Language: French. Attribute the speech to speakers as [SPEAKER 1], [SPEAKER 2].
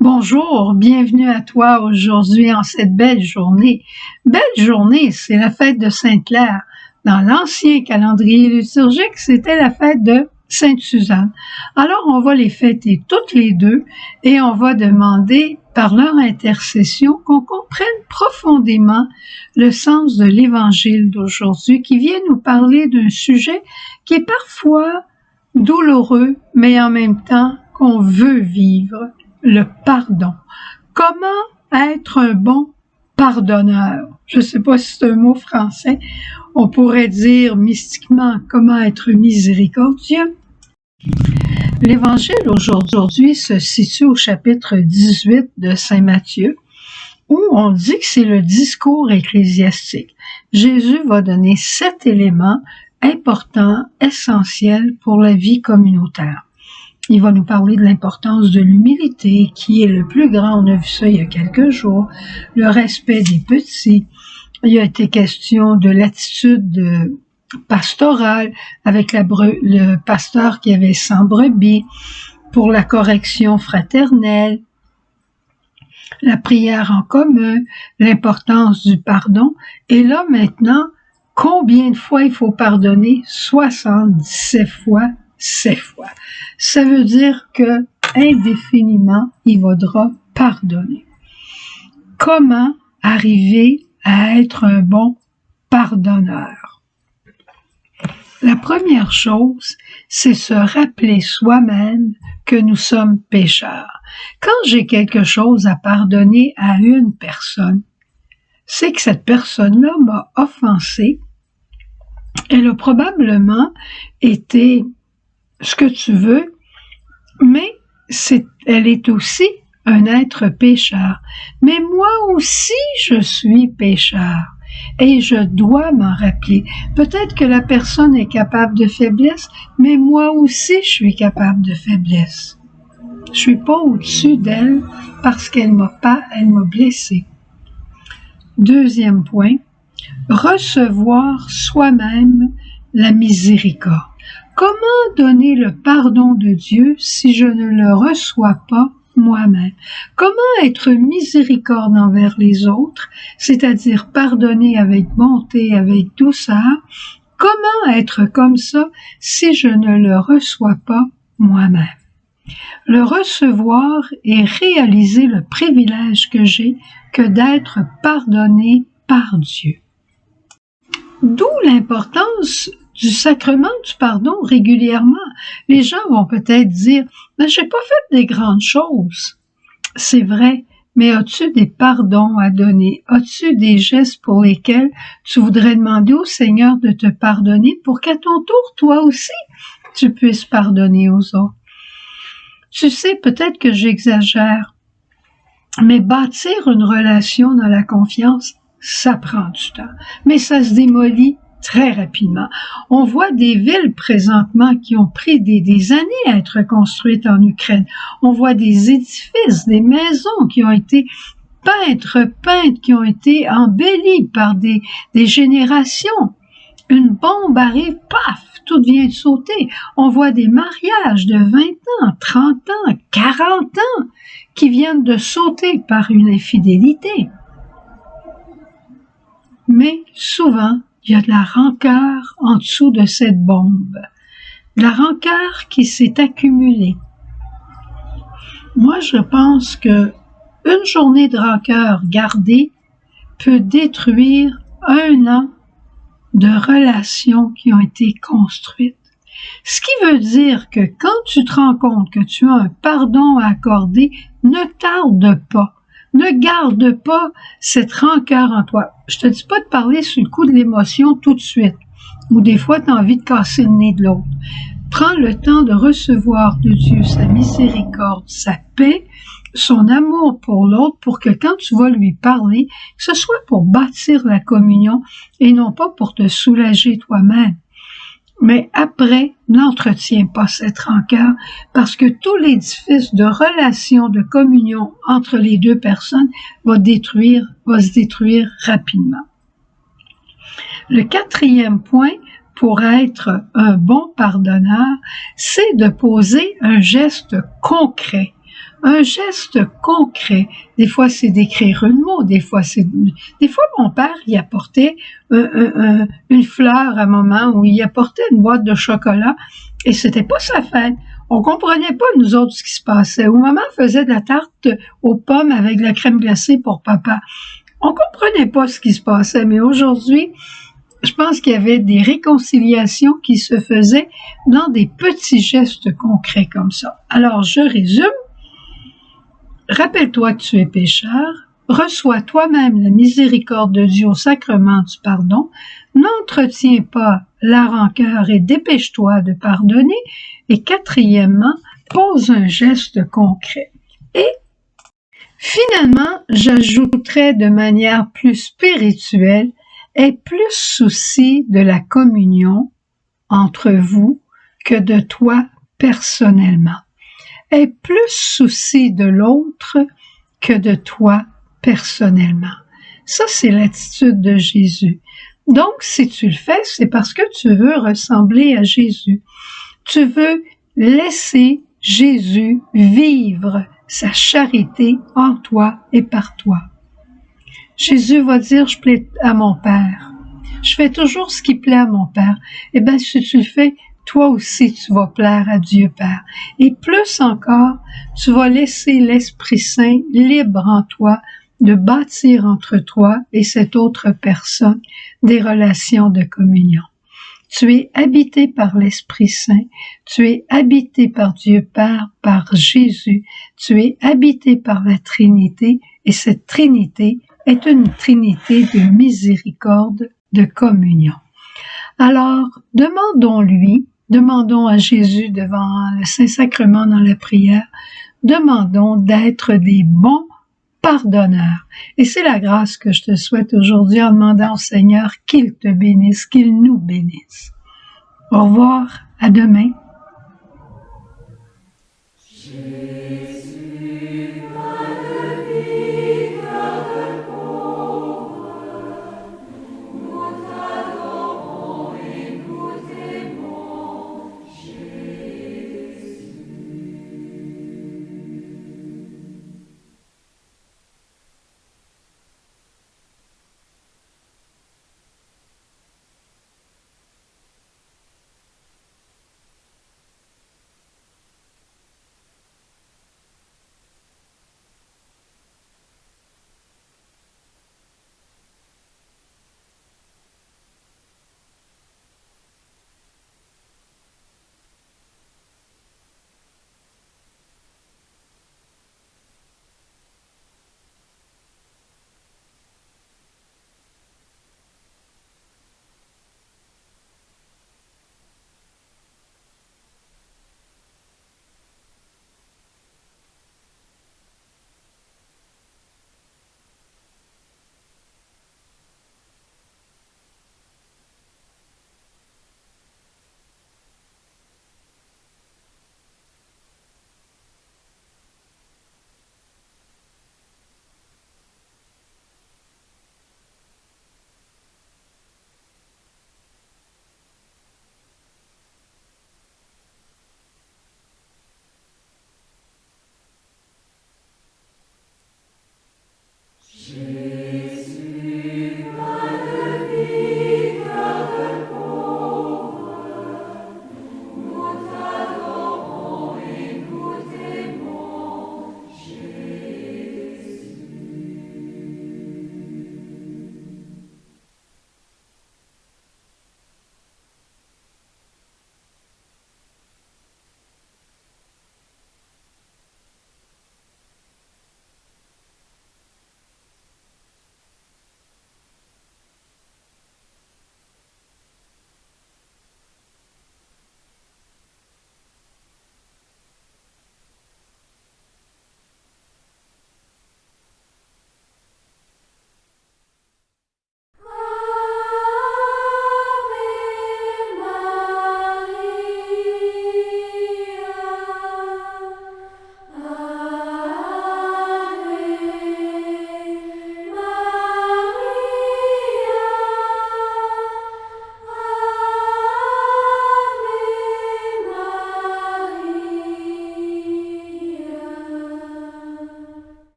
[SPEAKER 1] Bonjour, bienvenue à toi aujourd'hui en cette belle journée. Belle journée, c'est la fête de Sainte-Claire. Dans l'ancien calendrier liturgique, c'était la fête de Sainte-Suzanne. Alors, on va les fêter toutes les deux et on va demander par leur intercession qu'on comprenne profondément le sens de l'Évangile d'aujourd'hui qui vient nous parler d'un sujet qui est parfois douloureux, mais en même temps qu'on veut vivre. Le pardon. Comment être un bon pardonneur? Je ne sais pas si c'est un mot français. On pourrait dire mystiquement comment être miséricordieux. L'Évangile aujourd'hui se situe au chapitre 18 de Saint Matthieu, où on dit que c'est le discours ecclésiastique. Jésus va donner 7 éléments importants, essentiels pour la vie communautaire. Il va nous parler de l'importance de l'humilité, qui est le plus grand. On a vu ça il y a quelques jours. Le respect des petits. Il a été question de l'attitude pastorale avec le pasteur qui avait 100 brebis, pour la correction fraternelle, la prière en commun, l'importance du pardon. Et là, maintenant, combien de fois il faut pardonner? 77 fois. 7 fois. Ça veut dire que indéfiniment, il faudra pardonner. Comment arriver à être un bon pardonneur? La première chose, c'est se rappeler soi-même que nous sommes pécheurs. Quand j'ai quelque chose à pardonner à une personne, c'est que cette personne-là m'a offensé. Elle a probablement été ce que tu veux, mais elle est aussi un être pécheur. Mais moi aussi, je suis pécheur et je dois m'en rappeler. Peut-être que la personne est capable de faiblesse, mais moi aussi, je suis capable de faiblesse. Je suis pas au-dessus d'elle parce qu'elle m'a blessé. Deuxième point, recevoir soi-même la miséricorde. Comment donner le pardon de Dieu si je ne le reçois pas moi-même? Comment être miséricorde envers les autres, c'est-à-dire pardonner avec bonté, avec douceur? Comment être comme ça si je ne le reçois pas moi-même? Le recevoir et réaliser le privilège que j'ai que d'être pardonné par Dieu. D'où l'importance du sacrement du pardon régulièrement. Les gens vont peut-être dire « Mais j'ai pas fait des grandes choses ». C'est vrai, mais as-tu des pardons à donner? As-tu des gestes pour lesquels tu voudrais demander au Seigneur de te pardonner pour qu'à ton tour, toi aussi, tu puisses pardonner aux autres? Tu sais, peut-être que j'exagère, mais bâtir une relation dans la confiance, ça prend du temps, mais ça se démolit très rapidement. On voit des villes présentement qui ont pris des années à être construites en Ukraine. On voit des édifices, des maisons qui ont été peintes, qui ont été embellies par des générations. Une bombe arrive, paf, tout vient de sauter. On voit des mariages de 20 ans, 30 ans, 40 ans qui viennent de sauter par une infidélité. Mais souvent, il y a de la rancœur en dessous de cette bombe. De la rancœur qui s'est accumulée. Moi, je pense que une journée de rancœur gardée peut détruire 1 an de relations qui ont été construites. Ce qui veut dire que quand tu te rends compte que tu as un pardon à accorder, ne tarde pas. Ne garde pas cette rancœur en toi. Je te dis pas de parler sur le coup de l'émotion tout de suite, ou des fois tu as envie de casser le nez de l'autre. Prends le temps de recevoir de Dieu sa miséricorde, sa paix, son amour pour l'autre, pour que quand tu vas lui parler, que ce soit pour bâtir la communion et non pas pour te soulager toi-même. Mais après, n'entretiens pas cette rancœur parce que tout l'édifice de relation, de communion entre les deux personnes va se détruire rapidement. Le 4e point pour être un bon pardonneur, c'est de poser un geste concret. un geste concret. Des fois, c'est d'écrire un mot. Des fois, mon père, il apportait une fleur à un moment où il apportait une boîte de chocolat et c'était pas sa fête. On comprenait pas, nous autres, ce qui se passait. Ou maman faisait de la tarte aux pommes avec de la crème glacée pour papa. On comprenait pas ce qui se passait, mais aujourd'hui, je pense qu'il y avait des réconciliations qui se faisaient dans des petits gestes concrets comme ça. Alors, je résume. Rappelle-toi que tu es pécheur, reçois toi-même la miséricorde de Dieu au sacrement du pardon, n'entretiens pas la rancœur et dépêche-toi de pardonner, et quatrièmement, pose un geste concret. Et finalement, j'ajouterais de manière plus spirituelle, aie plus souci de la communion entre vous que de toi personnellement. Aie plus souci de l'autre que de toi personnellement. Ça, c'est l'attitude de Jésus. Donc, si tu le fais, c'est parce que tu veux ressembler à Jésus. Tu veux laisser Jésus vivre sa charité en toi et par toi. Jésus va dire, je plais à mon Père. Je fais toujours ce qui plaît à mon Père. Eh bien, si tu le fais, toi aussi, tu vas plaire à Dieu Père. Et plus encore, tu vas laisser l'Esprit Saint libre en toi de bâtir entre toi et cette autre personne des relations de communion. Tu es habité par l'Esprit Saint, tu es habité par Dieu Père, par Jésus, tu es habité par la Trinité, et cette Trinité est une Trinité de miséricorde, de communion. Alors, demandons à Jésus devant le Saint-Sacrement dans la prière, demandons d'être des bons pardonneurs. Et c'est la grâce que je te souhaite aujourd'hui en demandant au Seigneur qu'il te bénisse, qu'il nous bénisse. Au revoir, à demain.